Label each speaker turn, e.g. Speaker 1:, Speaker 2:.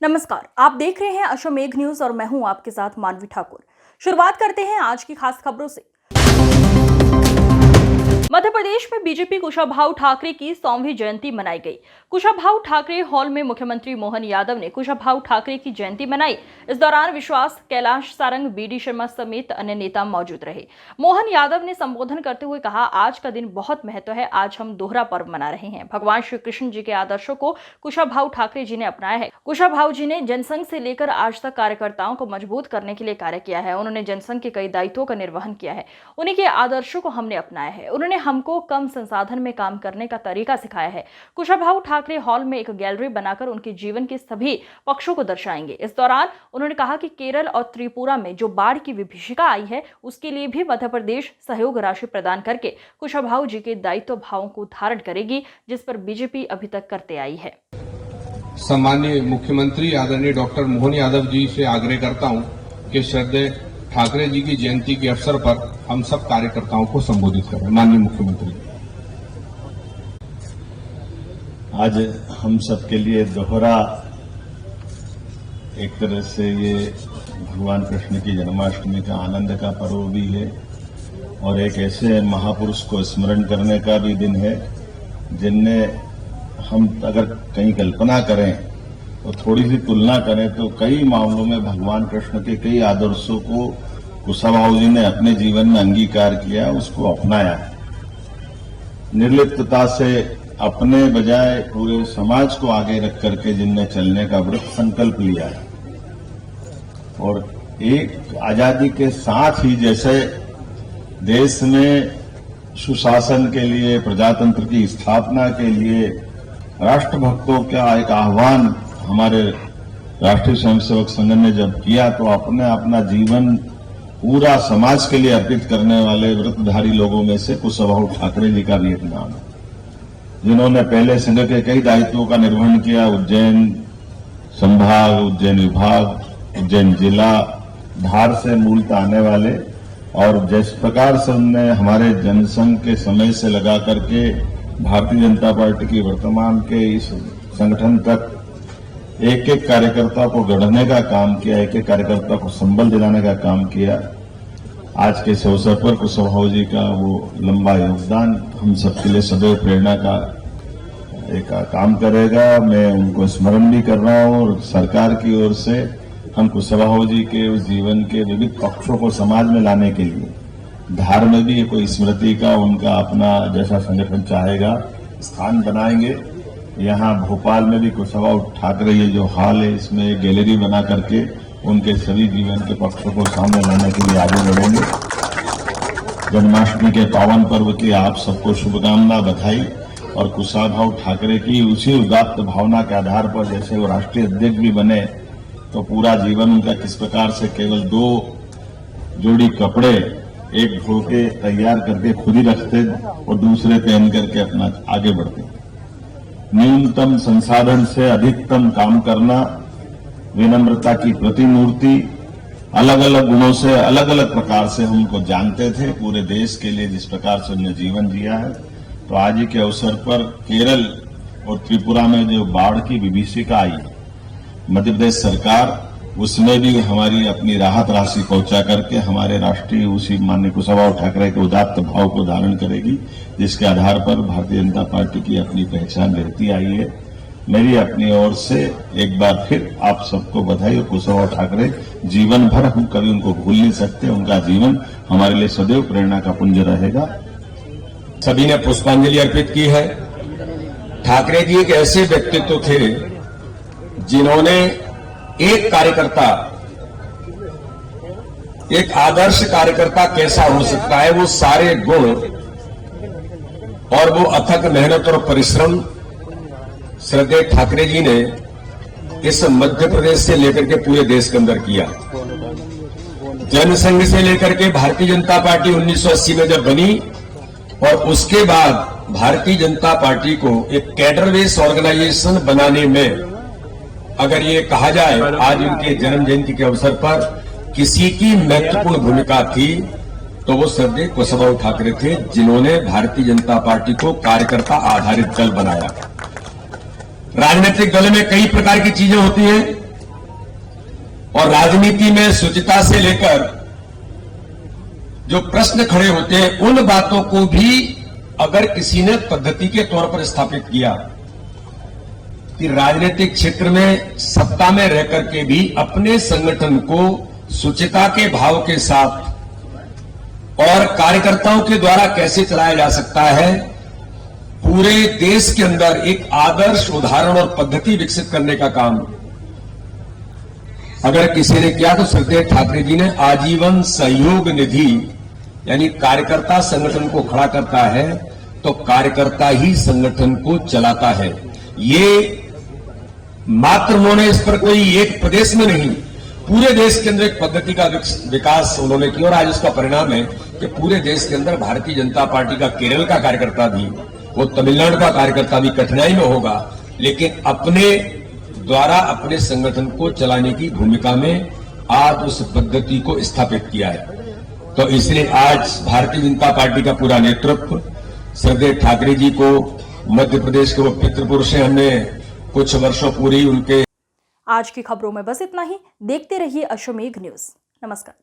Speaker 1: नमस्कार, आप देख रहे हैं अश्वमेघ न्यूज और मैं हूं आपके साथ मानवी ठाकुर। शुरुआत करते हैं आज की खास खबरों से। मध्य प्रदेश में बीजेपी कुशाभाऊ ठाकरे की 100वीं जयंती मनाई गई। कुशाभाऊ ठाकरे हॉल में मुख्यमंत्री मोहन यादव ने कुशाभाऊ ठाकरे की जयंती मनाई। इस दौरान विश्वास, कैलाश सारंग, बीडी शर्मा समेत अन्य नेता मौजूद रहे। मोहन यादव ने संबोधन करते हुए कहा, आज का दिन बहुत महत्व है। आज हम दोहरा पर्व मना रहे हैं। भगवान श्री कृष्ण जी के आदर्शों को कुशाभाऊ ठाकरे जी ने अपनाया है। कुशाभाऊ जी ने जनसंघ से लेकर आज तक कार्यकर्ताओं को मजबूत करने के लिए कार्य किया है। उन्होंने जनसंघ के कई दायित्वों का निर्वहन किया है। उन्हीं के आदर्शों को हमने अपनाया है। उन्होंने हमको कम संसाधन में काम करने का तरीका सिखाया है। कुशाभाऊ ठाकरे हॉल में एक गैलरी बनाकर उनके जीवन के सभी पक्षों को दर्शाएंगे। इस दौरान उन्होंने कहा कि केरल और त्रिपुरा में जो बाढ़ की विभीषिका आई है, उसके लिए भी मध्य प्रदेश सहयोग राशि प्रदान करके कुशाभाऊ जी के दायित्व भावों को धारण करेगी, जिस पर बीजेपी अभी तक करते आई है।
Speaker 2: सम्माननीय मुख्यमंत्री आदरणीय डॉक्टर मोहन यादव जी से आग्रह करता हूं कि श्रद्धेय ठाकरे जी की जयंती के अवसर पर हम सब कार्यकर्ताओं को संबोधित करें। माननीय मुख्यमंत्री,
Speaker 3: आज हम सबके लिए दोहरा एक तरह से ये भगवान कृष्ण की जन्माष्टमी का आनंद का पर्व भी है और एक ऐसे महापुरुष को स्मरण करने का भी दिन है जिनने हम अगर कहीं कल्पना करें तो थोड़ी सी तुलना करें तो कई मामलों में भगवान कृष्ण के कई आदर्शों को कुशाभाऊ जी ने अपने जीवन में अंगीकार किया, उसको अपनाया। निर्लिप्तता से अपने बजाय पूरे समाज को आगे रख करके जिनने चलने का व्रत संकल्प लिया है और एक आजादी के साथ ही जैसे देश में सुशासन के लिए, प्रजातंत्र की स्थापना के लिए राष्ट्रभक्तों का एक आह्वान हमारे राष्ट्रीय स्वयंसेवक संघ ने जब किया तो अपना जीवन पूरा समाज के लिए अर्पित करने वाले व्रतधारी लोगों में से कुशाभाऊ ठाकरे जी का भी एक नाम है, जिन्होंने पहले संघ के कई दायित्वों का निर्वहन किया। उज्जैन संभाग, उज्जैन विभाग, उज्जैन जिला, धार से मूलतः आने वाले और जिस प्रकार से उन्होंने हमारे जनसंघ के समय से लगा करके भारतीय जनता पार्टी की वर्तमान के इस संगठन तक एक एक कार्यकर्ता को गढ़ने का काम किया, एक एक कार्यकर्ता को संबल दिलाने का काम किया। आज के इस अवसर पर कुशाभाऊ जी का वो लंबा योगदान हम सबके लिए सदैव प्रेरणा का एक काम करेगा। मैं उनको स्मरण भी कर रहा हूँ और सरकार की ओर से हम कुशाभाऊ जी के उस जीवन के विविध पक्षों को समाज में लाने के लिए धार में भी कोई स्मृति का उनका अपना जैसा संगठन चाहेगा स्थान बनाएंगे। यहाँ भोपाल में भी कुशाभाऊ ठाकरे ये जो हॉल है इसमें एक गैलरी बना करके उनके सभी जीवन के पक्षों को सामने लाने के लिए आगे बढ़ेंगे। जन्माष्टमी के पावन पर्व की आप सबको शुभकामना, बधाई और कुशाभाऊ ठाकरे की उसी उदात्त भावना के आधार पर जैसे वो राष्ट्रीय अध्यक्ष भी बने तो पूरा जीवन उनका किस प्रकार से केवल 2 जोड़ी कपड़े एक धो के तैयार करके खुद ही रखते और दूसरे पहन करके अपना आगे बढ़ते। न्यूनतम संसाधन से अधिकतम काम करना, विनम्रता की प्रतिमूर्ति, अलग अलग गुणों से अलग अलग प्रकार से हम उनको जानते थे। पूरे देश के लिए जिस प्रकार से उन्होंने जीवन जिया है, तो आज ही के अवसर पर केरल और त्रिपुरा में जो बाढ़ की विभीषिका आई, मध्य प्रदेश सरकार उसमें भी हमारी अपनी राहत राशि पहुंचा करके हमारे राष्ट्रीय उसी माननीय कुशाभाऊ ठाकरे के उदात्त भाव को धारण करेगी, जिसके आधार पर भारतीय जनता पार्टी की अपनी पहचान रहती आई है। मेरी अपनी ओर से एक बार फिर आप सबको बधाई और कुशाभाऊ ठाकरे जीवन भर हम कभी उनको भूल नहीं सकते। उनका जीवन हमारे लिए सदैव प्रेरणा का पुंज रहेगा।
Speaker 4: सभी ने पुष्पांजलि अर्पित की है। ठाकरे जी एक ऐसे व्यक्तित्व थे जिन्होंने एक कार्यकर्ता, एक आदर्श कार्यकर्ता कैसा हो सकता है, वो सारे गुण और वो अथक मेहनत और परिश्रम श्रद्धेय ठाकरे जी ने इस मध्य प्रदेश से लेकर के पूरे देश के अंदर किया। जनसंघ से लेकर के भारतीय जनता पार्टी 1980 में जब बनी और उसके बाद भारतीय जनता पार्टी को एक कैडर बेस ऑर्गेनाइजेशन बनाने में अगर ये कहा जाए आज उनके जन्म जयंती के अवसर पर किसी की महत्वपूर्ण भूमिका थी तो वो श्रद्धेय कुशाभाऊ ठाकरे थे, जिन्होंने भारतीय जनता पार्टी को कार्यकर्ता आधारित दल बनाया। राजनीतिक दल में कई प्रकार की चीजें होती हैं। और राजनीति में शुचिता से लेकर जो प्रश्न खड़े होते हैं उन बातों को भी अगर किसी ने पद्धति के तौर पर स्थापित किया कि राजनीतिक क्षेत्र में सत्ता में रह करके भी अपने संगठन को शुचिता के भाव के साथ और कार्यकर्ताओं के द्वारा कैसे चलाया जा सकता है, पूरे देश के अंदर एक आदर्श उदाहरण और पद्धति विकसित करने का काम अगर किसी ने किया तो श्रद्धेय ठाकरे जी ने आजीवन सहयोग निधि यानी कार्यकर्ता संगठन को खड़ा करता है तो कार्यकर्ता ही संगठन को चलाता है। ये मात्र उन्होंने इस पर कोई एक प्रदेश में नहीं, पूरे देश के अंदर एक पद्धति का विकास उन्होंने किया और आज उसका परिणाम है कि पूरे देश के अंदर भारतीय जनता पार्टी का केरल का कार्यकर्ता भी, वो तमिलनाडु का कार्यकर्ता भी कठिनाई में होगा, लेकिन अपने द्वारा अपने संगठन को चलाने की भूमिका में आज उस पद्धति को स्थापित किया है। तो इसलिए आज भारतीय जनता पार्टी का पूरा नेतृत्व श्रद्धेय ठाकरे जी को मध्य प्रदेश के वो पितृपुरुष हैं, हमने कुछ वर्षों पूर्व उनके।
Speaker 1: आज की खबरों में बस इतना ही। देखते रहिए अश्वमेघ न्यूज। नमस्कार।